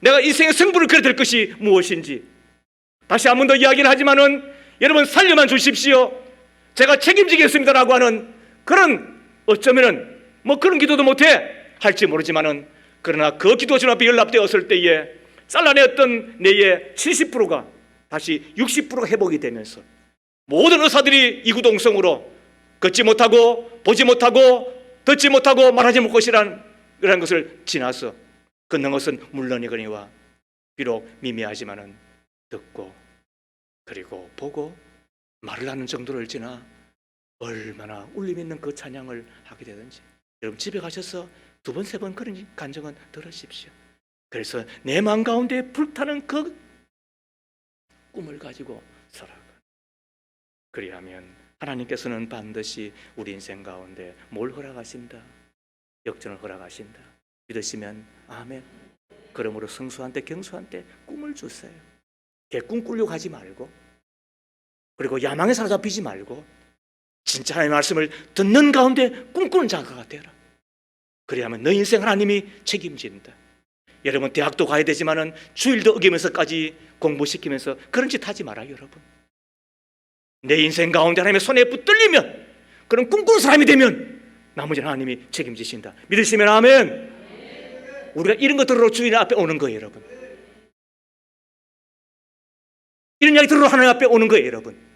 내가 인생의 승부를 그려야 될 것이 무엇인지 다시 한 번 더 이야기를 하지만은, 여러분 살려만 주십시오, 제가 책임지겠습니다라고 하는 그런, 어쩌면은 그런 기도도 못해 할지 모르지만은, 그러나 그 기도 주님 앞에 연락되었을 때에 잘라내었던 내의 70%가 다시 60%가 회복이 되면서 모든 의사들이 이구동성으로 걷지 못하고 보지 못하고 듣지 못하고 말하지 못 것이라는 그런 것을 지나서 걷는 것은 물론이거니와 비록 미미하지만은 듣고 그리고 보고 말을 하는 정도를 지나 얼마나 울림 있는 그 찬양을 하게 되든지, 여러분 집에 가셔서 2번, 3번 그런 간증은 들으십시오. 그래서 내 마음 가운데 불타는 그 꿈을 가지고 살아가. 그리하면 하나님께서는 반드시 우리 인생 가운데 뭘 허락하신다? 역전을 허락하신다. 믿으시면 아멘. 그러므로 성수한테 경수한테 꿈을 주세요. 꿈 꾸려고 하지 말고, 그리고 야망에 사로잡히지 말고 진짜 하나님의 말씀을 듣는 가운데 꿈꾸는 자가 되라. 그리하면 너 인생 하나님이 책임진다. 여러분 대학도 가야 되지만은 주일도 어기면서까지 공부시키면서 그런 짓 하지 말아요. 여러분 내 인생 가운데 하나님의 손에 붙들리면, 그런 꿈꾸는 사람이 되면 나머지는 하나님이 책임지신다. 믿으시면 아멘. 우리가 이런 것들로 주인 앞에 오는 거예요. 여러분 이런 이야기 들으러 하나님 앞에 오는 거예요. 여러분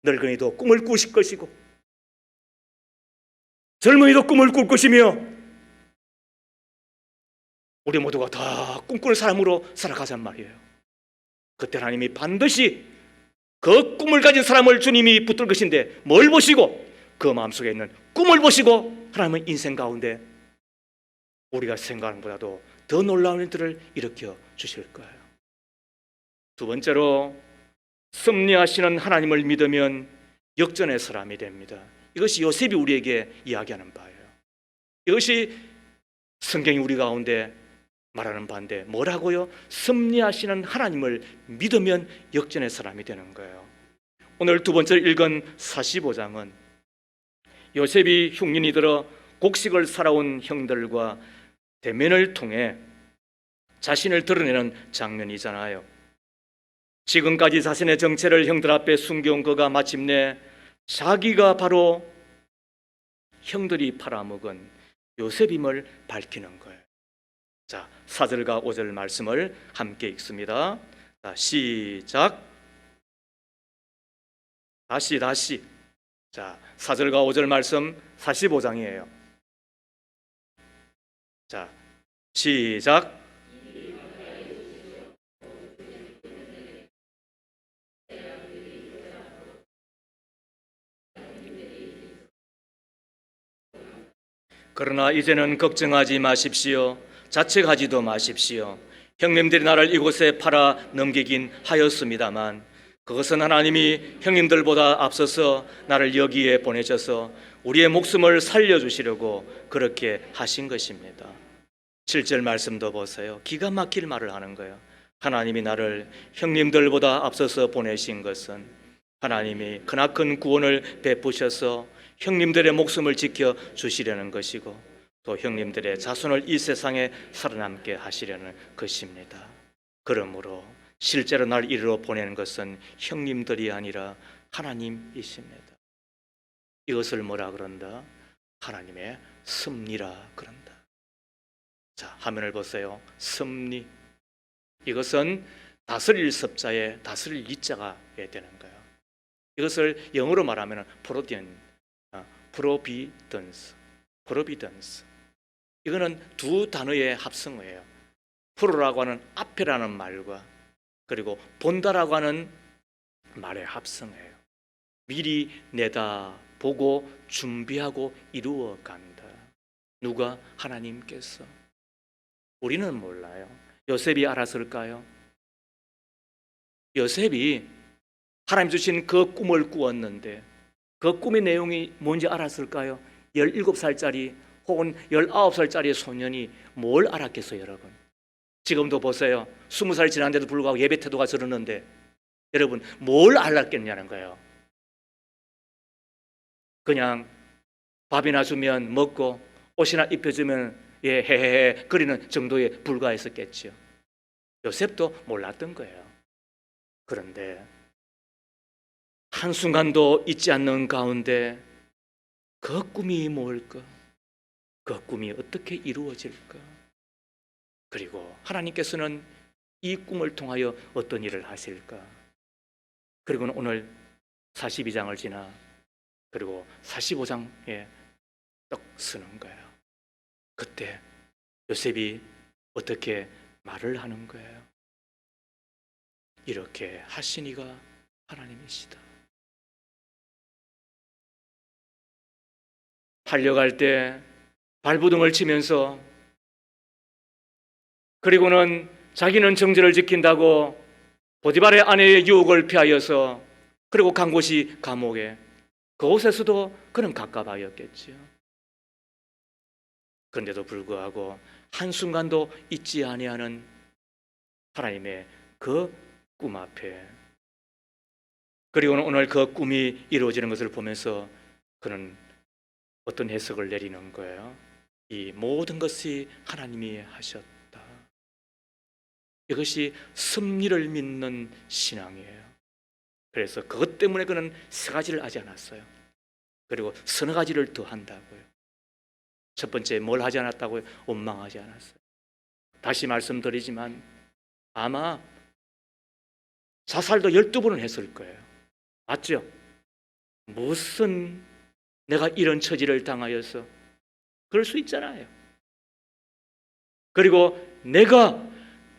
늙은이도 꿈을 꾸실 것이고 젊은이도 꿈을 꿀 것이며 우리 모두가 다 꿈꾸는 사람으로 살아가잔 말이에요. 그때 하나님이 반드시 그 꿈을 가진 사람을 주님이 붙들 것인데, 뭘 보시고? 그 마음속에 있는 꿈을 보시고 하나님은 인생 가운데 우리가 생각하는 것보다도 더 놀라운 일들을 일으켜 주실 거예요. 두 번째로, 섭리하시는 하나님을 믿으면 역전의 사람이 됩니다. 이것이 요셉이 우리에게 이야기하는 바예요. 이것이 성경이 우리 가운데 말하는 바인데, 뭐라고요? 섭리하시는 하나님을 믿으면 역전의 사람이 되는 거예요. 오늘 두 번째 읽은 45장은 요셉이 흉년이 들어 곡식을 살아온 형들과 대면을 통해 자신을 드러내는 장면이잖아요. 지금까지 자신의 정체를 형들 앞에 숨겨온 그가 마침내 자기가 바로 형들이 팔아먹은 요셉임을 밝히는 거예요. 자, 4절과 5절 말씀을 함께 읽습니다. 자, 시작. 다시. 자, 4절과 5절 말씀 45장이에요. 자, 시작. 그러나 이제는 걱정하지 마십시오. 자책하지도 마십시오. 형님들이 나를 이곳에 팔아 넘기긴 하였습니다만 그것은 하나님이 형님들보다 앞서서 나를 여기에 보내셔서 우리의 목숨을 살려주시려고 그렇게 하신 것입니다. 7절 말씀도 보세요. 기가 막힐 말을 하는 거예요. 하나님이 나를 형님들보다 앞서서 보내신 것은 하나님이 크나큰 구원을 베푸셔서 형님들의 목숨을 지켜주시려는 것이고 또 형님들의 자손을 이 세상에 살아남게 하시려는 것입니다. 그러므로 실제로 날 이리로 보내는 것은 형님들이 아니라 하나님이십니다. 이것을 뭐라 그런다? 하나님의 섭리라 그런다. 자, 화면을 보세요. 섭리. 이것은 다스릴 섭자에 다스릴 이자가 되는 거예요. 이것을 영어로 말하면 프로비던스. 이거는 두 단어의 합성어예요. 프로라고 하는 앞이라는 말과 그리고 본다라고 하는 말의 합성어예요. 미리 내다보고 준비하고 이루어 간다. 누가? 하나님께서. 우리는 몰라요. 요셉이 알았을까요? 요셉이 하나님 주신 그 꿈을 꾸었는데 그 꿈의 내용이 뭔지 알았을까요? 17살짜리 혹은 19살짜리 소년이 뭘 알았겠어요, 여러분? 지금도 보세요. 20살 지난데도 불구하고 예배 태도가 저러는데 여러분 뭘 알았겠냐는 거예요. 그냥 밥이나 주면 먹고 옷이나 입혀주면 예 헤헤헤 거리는 정도에 불과했었겠죠. 요셉도 몰랐던 거예요. 그런데 한순간도 잊지 않는 가운데 그 꿈이 뭘까? 그 꿈이 어떻게 이루어질까? 그리고 하나님께서는 이 꿈을 통하여 어떤 일을 하실까? 그리고는 오늘 42장을 지나 그리고 45장에 떡 쓰는 거예요. 그때 요셉이 어떻게 말을 하는 거예요? 이렇게 하신 이가 하나님이시다. 팔려갈 때 발부둥을 치면서 그리고는 자기는 정절을 지킨다고 보디발의 아내의 유혹을 피하여서 그리고 간 곳이 감옥에 그곳에서도 그는 갑갑하였겠지요. 그런데도 불구하고 한순간도 잊지 아니하는 하나님의 그 꿈 앞에 그리고는 오늘 그 꿈이 이루어지는 것을 보면서 그는 어떤 해석을 내리는 거예요. 이 모든 것이 하나님이 하셨다. 이것이 섭리를 믿는 신앙이에요. 그래서 그것 때문에 그는 세 가지를 하지 않았어요. 그리고 서너 가지를 더 한다고요. 첫 번째 뭘 하지 않았다고요? 원망하지 않았어요. 다시 말씀드리지만 아마 자살도 12번은 했을 거예요. 맞죠? 무슨 내가 이런 처지를 당하여서 그럴 수 있잖아요. 그리고 내가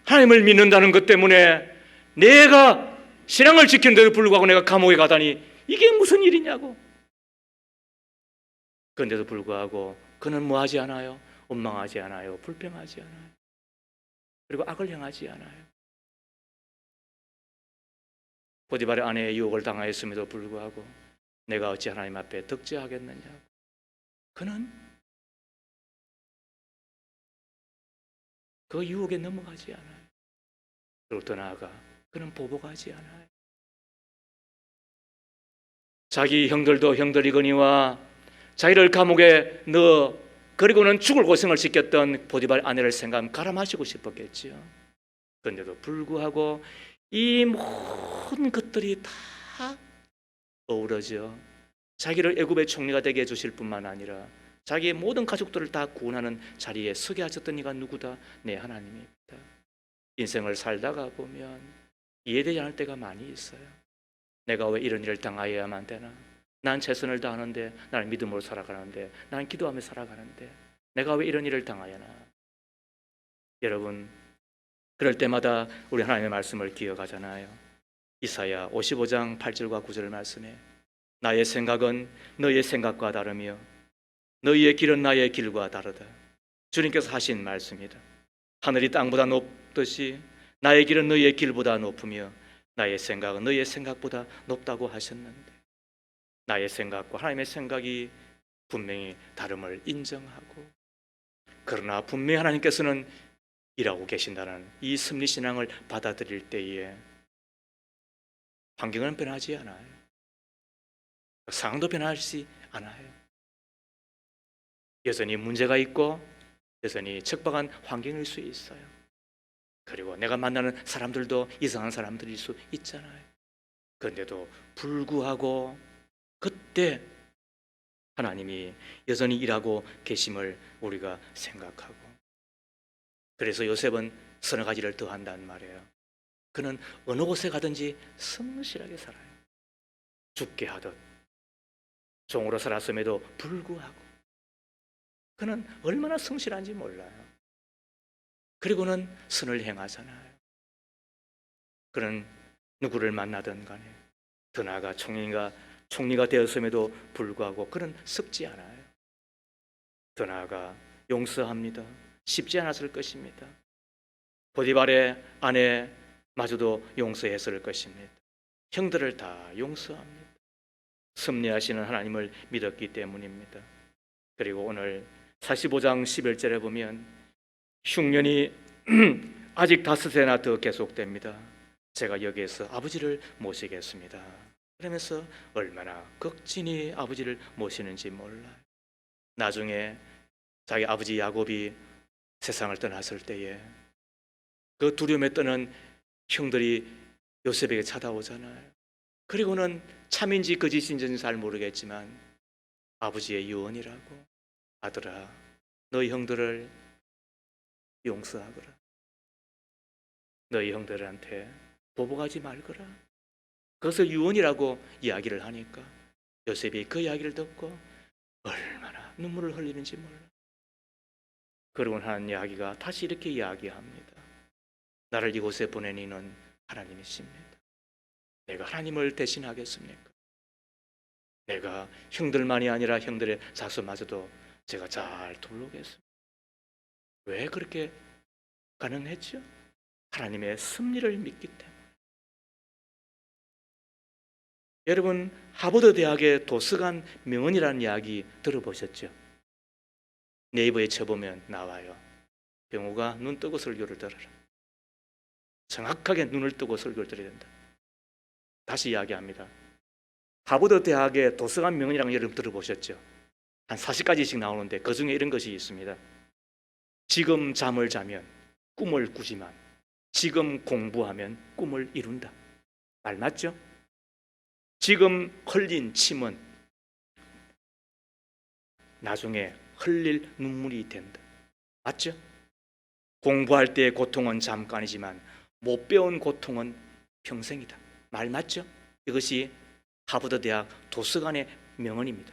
하나님을 믿는다는 것 때문에 내가 신앙을 지킨데도 불구하고 내가 감옥에 가다니 이게 무슨 일이냐고. 그런데도 불구하고 그는 뭐 하지 않아요? 원망하지 않아요. 불평하지 않아요. 그리고 악을 행하지 않아요. 보디발의 아내의 유혹을 당하였음에도 불구하고 내가 어찌 하나님 앞에 덕죄하겠느냐고. 그는 그 유혹에 넘어가지 않아요. 그리고 더 나아가 그는 보복하지 않아요. 자기 형들도 형들이거니와 자기를 감옥에 넣어 그리고는 죽을 고생을 시켰던 보디발 아내를 생각하면 가라마시고 싶었겠지요. 그런데도 불구하고 이 모든 것들이 다 어우러져 자기를 애굽의 총리가 되게 해주실 뿐만 아니라 자기의 모든 가족들을 다 구원하는 자리에 서게 하셨던 이가 누구다? 내 하나님입니다. 인생을 살다가 보면 이해되지 않을 때가 많이 있어요. 내가 왜 이런 일을 당하여야만 되나? 난 최선을 다하는데, 나는 믿음으로 살아가는데, 나는 기도하며 살아가는데 내가 왜 이런 일을 당하여나? 여러분, 그럴 때마다 우리 하나님의 말씀을 기억하잖아요. 이사야 55장 8절과 9절 말씀에 나의 생각은 너의 생각과 다르며 너희의 길은 나의 길과 다르다. 주님께서 하신 말씀이다. 하늘이 땅보다 높듯이 나의 길은 너희의 길보다 높으며 나의 생각은 너희의 생각보다 높다고 하셨는데 나의 생각과 하나님의 생각이 분명히 다름을 인정하고 그러나 분명히 하나님께서는 일하고 계신다는 이 섭리신앙을 받아들일 때에 환경은 변하지 않아요. 상황도 변하지 않아요. 여전히 문제가 있고 여전히 척박한 환경일 수 있어요. 그리고 내가 만나는 사람들도 이상한 사람들일 수 있잖아요. 그런데도 불구하고 그때 하나님이 여전히 일하고 계심을 우리가 생각하고, 그래서 요셉은 서너 가지를 더 한다는 말이에요. 그는 어느 곳에 가든지 성실하게 살아요. 죽게 하듯 종으로 살았음에도 불구하고 그는 얼마나 성실한지 몰라요. 그리고는 선을 행하잖아요. 그는 누구를 만나든 간에, 더 나아가 총리가 되었음에도 불구하고 그는 썩지 않아요. 더 나아가 용서합니다. 쉽지 않았을 것입니다. 보디발의 아내마저도 용서했을 것입니다. 형들을 다 용서합니다. 섭리하시는 하나님을 믿었기 때문입니다. 그리고 오늘 45장 11절에 보면 흉년이 아직 5해나 더 계속됩니다. 제가 여기에서 아버지를 모시겠습니다. 그러면서 얼마나 극진히 아버지를 모시는지 몰라요. 나중에 자기 아버지 야곱이 세상을 떠났을 때에 그 두려움에 떠는 형들이 요셉에게 찾아오잖아요. 그리고는 참인지 거짓인지는 잘 모르겠지만 아버지의 유언이라고, 아들아, 너희 형들을 용서하거라. 너희 형들한테 보복하지 말거라. 그것을 유언이라고 이야기를 하니까 요셉이 그 이야기를 듣고 얼마나 눈물을 흘리는지 몰라. 그러고 하는 이야기가 다시 이렇게 이야기합니다. 나를 이곳에 보낸 이는 하나님이십니다. 내가 하나님을 대신하겠습니까? 내가 형들만이 아니라 형들의 자손마저도 제가 잘 돌보겠습니다. 왜 그렇게 가능했죠? 하나님의 섭리를 믿기 때문에. 여러분, 하버드 대학의 도서관 명언이라는 이야기 들어보셨죠? 네이버에 쳐보면 나와요. 병우가 눈 뜨고 설교를 들어라. 정확하게 눈을 뜨고 설교를 들어야 된다. 다시 이야기합니다. 하버드 대학의 도서관 명언이라는 거 여러분 들어보셨죠? 한 40가지씩 나오는데 그 중에 이런 것이 있습니다. 지금 잠을 자면 꿈을 꾸지만 지금 공부하면 꿈을 이룬다. 말 맞죠? 지금 흘린 침은 나중에 흘릴 눈물이 된다. 맞죠? 공부할 때의 고통은 잠깐이지만 못 배운 고통은 평생이다. 말 맞죠? 이것이 하버드 대학 도서관의 명언입니다.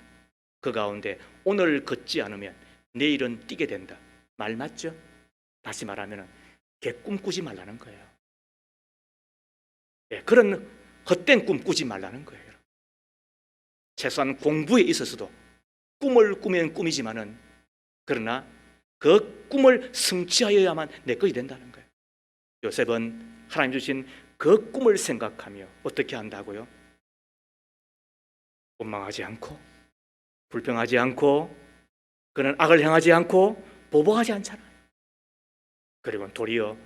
그 가운데 오늘 걷지 않으면 내일은 뛰게 된다. 말 맞죠? 다시 말하면 개꿈 꾸지 말라는 거예요. 그런 헛된 꿈 꾸지 말라는 거예요. 최소한 공부에 있어서도 꿈을 꾸면 꿈이지만은, 그러나 그 꿈을 성취하여야만 내 것이 된다는 거예요. 요셉은 하나님 주신 그 꿈을 생각하며 어떻게 한다고요? 원망하지 않고 불평하지 않고, 그는 악을 행하지 않고 보복하지 않잖아요. 그리고 도리어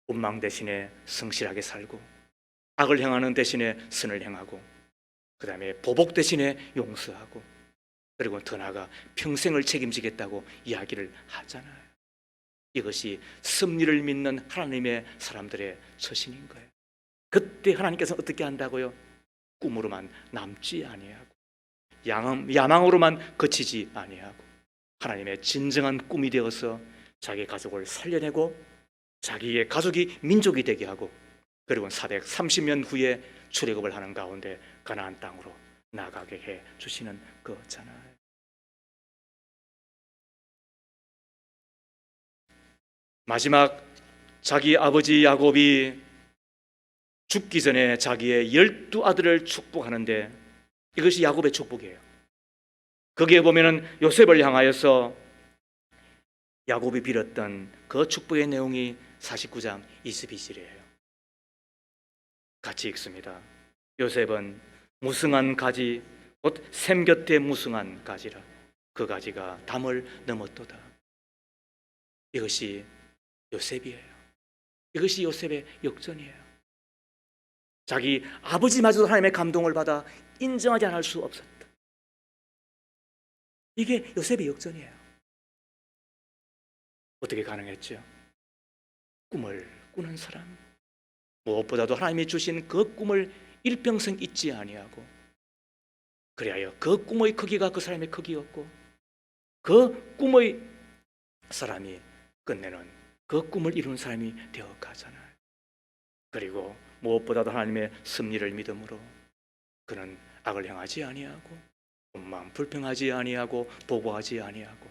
원망 대신에 성실하게 살고, 악을 행하는 대신에 선을 행하고, 그 다음에 보복 대신에 용서하고, 그리고 더 나아가 평생을 책임지겠다고 이야기를 하잖아요. 이것이 섭리를 믿는 하나님의 사람들의 처신인 거예요. 그때 하나님께서 어떻게 한다고요? 꿈으로만 남지 아니하고 야망으로만 그치지 아니하고 하나님의 진정한 꿈이 되어서 자기 가족을 살려내고 자기의 가족이 민족이 되게 하고, 그리고 430년 후에 출애굽을 하는 가운데 가나안 땅으로 나가게 해 주시는 거잖아요. 마지막 자기 아버지 야곱이 죽기 전에 자기의 12아들을 축복하는데 이것이 야곱의 축복이에요. 거기에 보면은 요셉을 향하여서 야곱이 빌었던 그 축복의 내용이 49장 22절이에요. 같이 읽습니다. 요셉은 무성한 가지 곧 샘 곁에 무성한 가지라. 그 가지가 담을 넘었도다. 이것이 요셉이에요. 이것이 요셉의 역전이에요. 자기 아버지마저도 하나님의 감동을 받아 인정하지 않을 수 없었다. 이게 요셉의 역전이에요. 어떻게 가능했죠? 꿈을 꾸는 사람, 무엇보다도 하나님이 주신 그 꿈을 일평생 잊지 아니하고, 그리하여 그 꿈의 크기가 그 사람의 크기였고, 그 꿈의 사람이 끝내는 그 꿈을 이룬 사람이 되어 가잖아요. 그리고 무엇보다도 하나님의 섭리를 믿음으로 그는 악을 행하지 아니하고 마음 불평하지 아니하고 보고하지 아니하고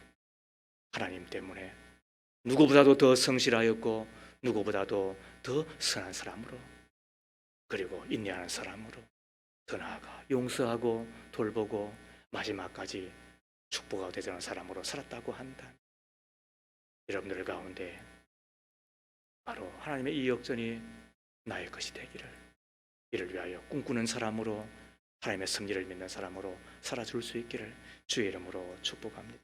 하나님 때문에 누구보다도 더 성실하였고 누구보다도 더 선한 사람으로, 그리고 인내하는 사람으로, 더 나아가 용서하고 돌보고 마지막까지 축복하고 되는 사람으로 살았다고 한다. 여러분들 가운데 바로 하나님의 이 역전이 나의 것이 되기를, 이를 위하여 꿈꾸는 사람으로, 하나님의 섭리를 믿는 사람으로 살아줄 수 있기를 주의 이름으로 축복합니다.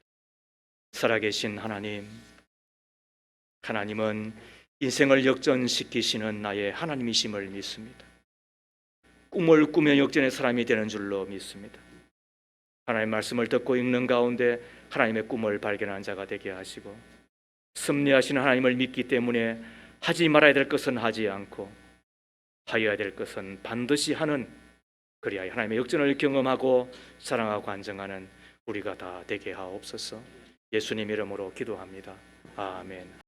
살아계신 하나님, 하나님은 인생을 역전시키시는 나의 하나님이심을 믿습니다. 꿈을 꾸며 역전의 사람이 되는 줄로 믿습니다. 하나님의 말씀을 듣고 읽는 가운데 하나님의 꿈을 발견한 자가 되게 하시고, 섭리하시는 하나님을 믿기 때문에 하지 말아야 될 것은 하지 않고 하여야 될 것은 반드시 하는, 그리하여 하나님의 역전을 경험하고 사랑하고 간증하는 우리가 다 되게 하옵소서. 예수님 이름으로 기도합니다. 아멘.